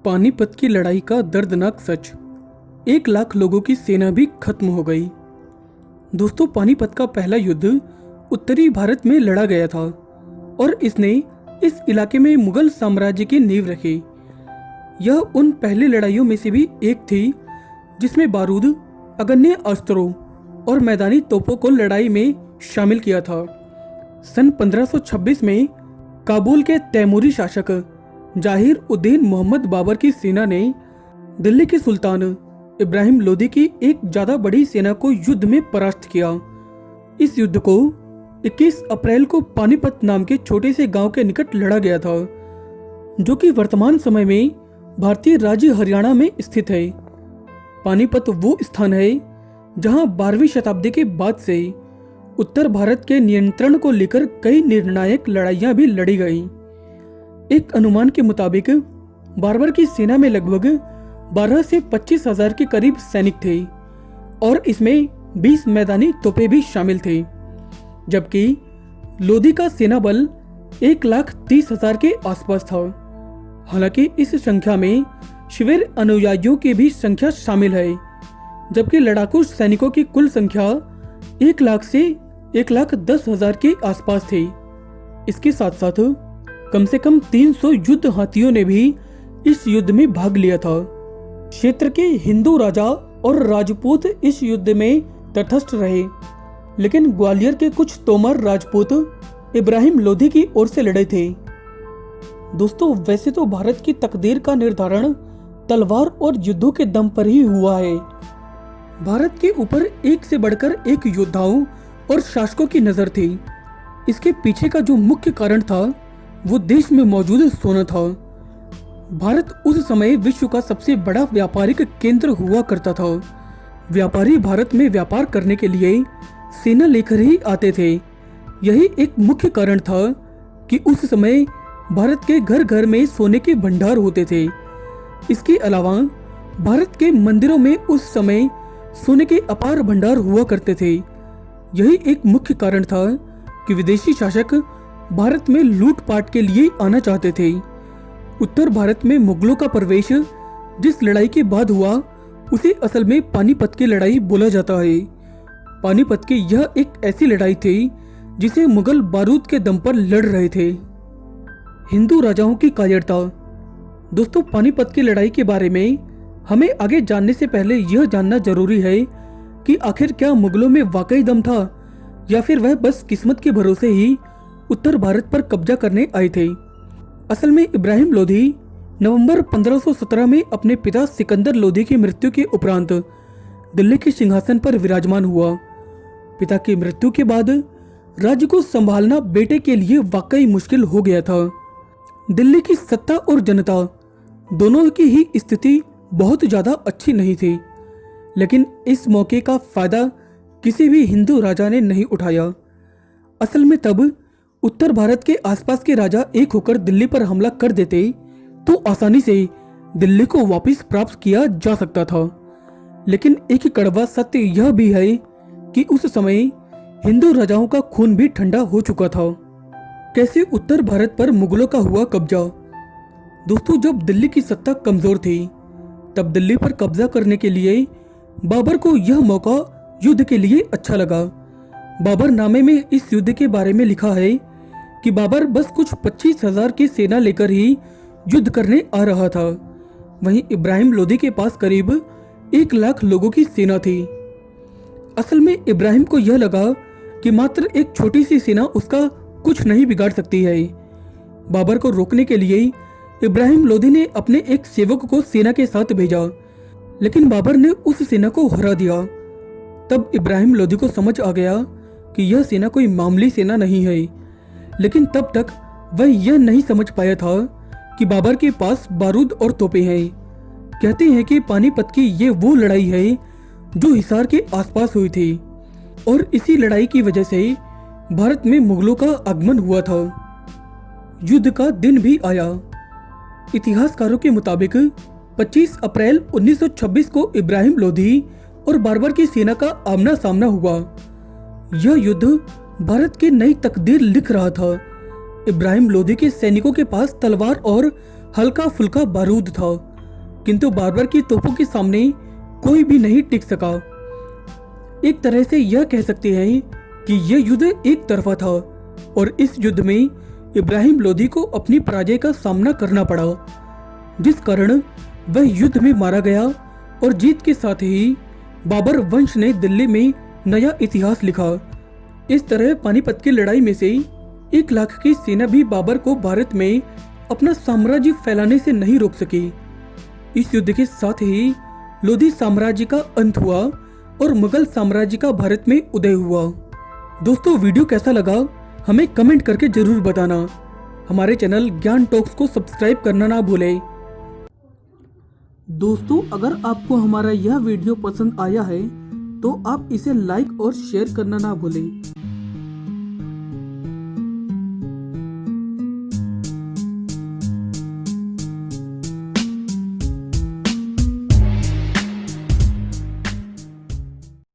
पानीपत की लड़ाई का दर्दनाक सच। 1 लाख लोगों की सेना भी खत्म हो गई। दोस्तों, पानीपत का पहला युद्ध उत्तरी भारत में लड़ा गया था और इसने इस इलाके में मुगल साम्राज्य की नींव रखी। यह उन पहली लड़ाइयों में से भी एक थी जिसमें बारूद, अगन्य अस्त्रों और मैदानी तोपों को लड़ाई में शामिल किया था। सन 1526 में काबुल के तैमूरी शासक जाहिर उद्दीन मोहम्मद बाबर की सेना ने दिल्ली के सुल्तान इब्राहिम लोदी की एक ज्यादा बड़ी सेना को युद्ध में परास्त किया। इस युद्ध को 21 अप्रैल को पानीपत नाम के छोटे से गांव के निकट लड़ा गया था, जो कि वर्तमान समय में भारतीय राज्य हरियाणा में स्थित है। पानीपत वो स्थान है जहां 12वीं शताब्दी के बाद से उत्तर भारत के नियंत्रण को लेकर कई निर्णायक लड़ाइयां भी लड़ी गईं। एक अनुमान के मुताबिक बाबर की सेना में लगभग 12 से 25 हजार के करीब सैनिक थे और इसमें 20 मैदानी तोपें भी शामिल थे, जबकि लोदी का सेना बल 1,30,000 के आसपास था। हालांकि इस संख्या में शिविर अनुयायियों की भी संख्या शामिल है, जबकि लड़ाकू सैनिकों की कुल संख्या 1 लाख से 1,10,000 के आसपास थी। इसके साथ साथ कम से कम 300 युद्ध हाथियों ने भी इस युद्ध में भाग लिया था। क्षेत्र के हिंदू राजा और राजपूत इस युद्ध में तटस्थ रहे, लेकिन ग्वालियर के कुछ तोमर राजपूत इब्राहिम लोदी की ओर से लड़े थे। दोस्तों, वैसे तो भारत की तकदीर का निर्धारण तलवार और युद्धों के दम पर ही हुआ है। भारत के ऊपर एक से बढ़कर एक योद्धाओं और शासकों की नजर थी। इसके पीछे का जो मुख्य कारण था वो देश में मौजूद सोना था। भारत उस समय विश्व का सबसे बड़ा व्यापारिक केंद्र हुआ करता था। व्यापारी भारत में व्यापार करने के लिए सेना लेकर ही आते थे। यही एक मुख्य कारण था कि उस समय भारत के घर घर में सोने के भंडार होते थे। इसके अलावा भारत के मंदिरों में उस समय सोने के अपार भंडार हुआ करते थे। यही एक मुख्य कारण था कि विदेशी शासक भारत में लूटपाट के लिए आना चाहते थे। उत्तर भारत में मुगलों का प्रवेश जिस लड़ाई के बाद हुआ उसे असल में पानीपत की लड़ाई बोला जाता है। पानीपत की यह एक ऐसी लड़ाई थी जिसे मुगल बारूद के दम पर लड़ रहे थे। हिंदू राजाओं की कायरता। दोस्तों, पानीपत की लड़ाई के बारे में हमें आगे जानने से पहले यह जानना जरूरी है कि आखिर क्या मुगलों में वाकई दम था या फिर वह बस किस्मत के भरोसे ही उत्तर भारत पर कब्जा करने आए थे। असल में इब्राहिम लोदी नवंबर 1517 में अपने पिता सिकंदर लोदी की मृत्यु के उपरांत दिल्ली के सिंहासन पर विराजमान हुआ। पिता की मृत्यु के बाद राज्य को संभालना बेटे के लिए वाकई मुश्किल हो गया था। दिल्ली की सत्ता और जनता दोनों की ही स्थिति बहुत ज्यादा अच्छी नहीं थी, लेकिन इस मौके का फायदा किसी भी हिंदू राजा ने नहीं उठाया। असल में तब उत्तर भारत के आसपास के राजा एक होकर दिल्ली पर हमला कर देते तो आसानी से दिल्ली को वापस प्राप्त किया जा सकता था। लेकिन एक कड़वा सत्य यह भी है कि उस समय हिंदू राजाओं का खून भी ठंडा हो चुका था। कैसे उत्तर भारत पर मुगलों का हुआ कब्जा। दोस्तों, जब दिल्ली की सत्ता कमजोर थी तब दिल्ली पर कब्जा करने के लिए बाबर को यह मौका युद्ध के लिए अच्छा लगा। बाबर नामे में इस युद्ध के बारे में लिखा है कि बाबर बस कुछ 25,000 की सेना लेकर ही युद्ध करने आ रहा था। वहीं इब्राहिम लोदी के पास करीब 1 लाख लोगों की सेना थी। असल में इब्राहिम को यह लगा कि मात्र एक छोटी सी सेना उसका कुछ नहीं बिगाड़ सकती है। बाबर को रोकने के लिए इब्राहिम लोदी ने अपने एक सेवक को सेना के साथ भेजा, लेकिन बाबर ने उस सेना को हरा दिया। तब इब्राहिम लोदी को समझ आ गया कि यह सेना कोई मामूली सेना नहीं है, लेकिन तब तक वह यह नहीं समझ पाया था कि बाबर के पास बारूद और तोपें हैं। कहते हैं कि पानीपत की ये वो लड़ाई है जो हिसार के आसपास हुई थी और इसी लड़ाई की वजह से भारत में मुगलों का आगमन हुआ था। युद्ध का दिन भी आया। इतिहासकारों के मुताबिक 25 अप्रैल 1926 को इब्राहिम लोदी और बाबर की सेना का आमना सामना हुआ। यह युद्ध भारत की नई तकदीर लिख रहा था। इब्राहिम लोदी के सैनिकों के पास तलवार और हल्का फुल्का बारूद था, किंतु बाबर की तोपों के सामने कोई भी नहीं टिक सका। एक तरह से यह कह सकते हैं कि यह युद्ध एक तरफा था और इस युद्ध में इब्राहिम लोदी को अपनी पराजय का सामना करना पड़ा, जिस कारण वह युद्ध में मारा गया और जीत के साथ ही बाबर वंश ने दिल्ली में नया इतिहास लिखा। इस तरह पानीपत की लड़ाई में से 1 लाख की सेना भी बाबर को भारत में अपना साम्राज्य फैलाने से नहीं रोक सकी। इस युद्ध के साथ ही लोधी साम्राज्य का अंत हुआ और मुगल साम्राज्य का भारत में उदय हुआ। दोस्तों, वीडियो कैसा लगा हमें कमेंट करके जरूर बताना। हमारे चैनल ज्ञान टॉक्स को सब्सक्राइब करना ना भूलें। दोस्तों, अगर आपको हमारा यह वीडियो पसंद आया है तो आप इसे लाइक और शेयर करना ना भूलें।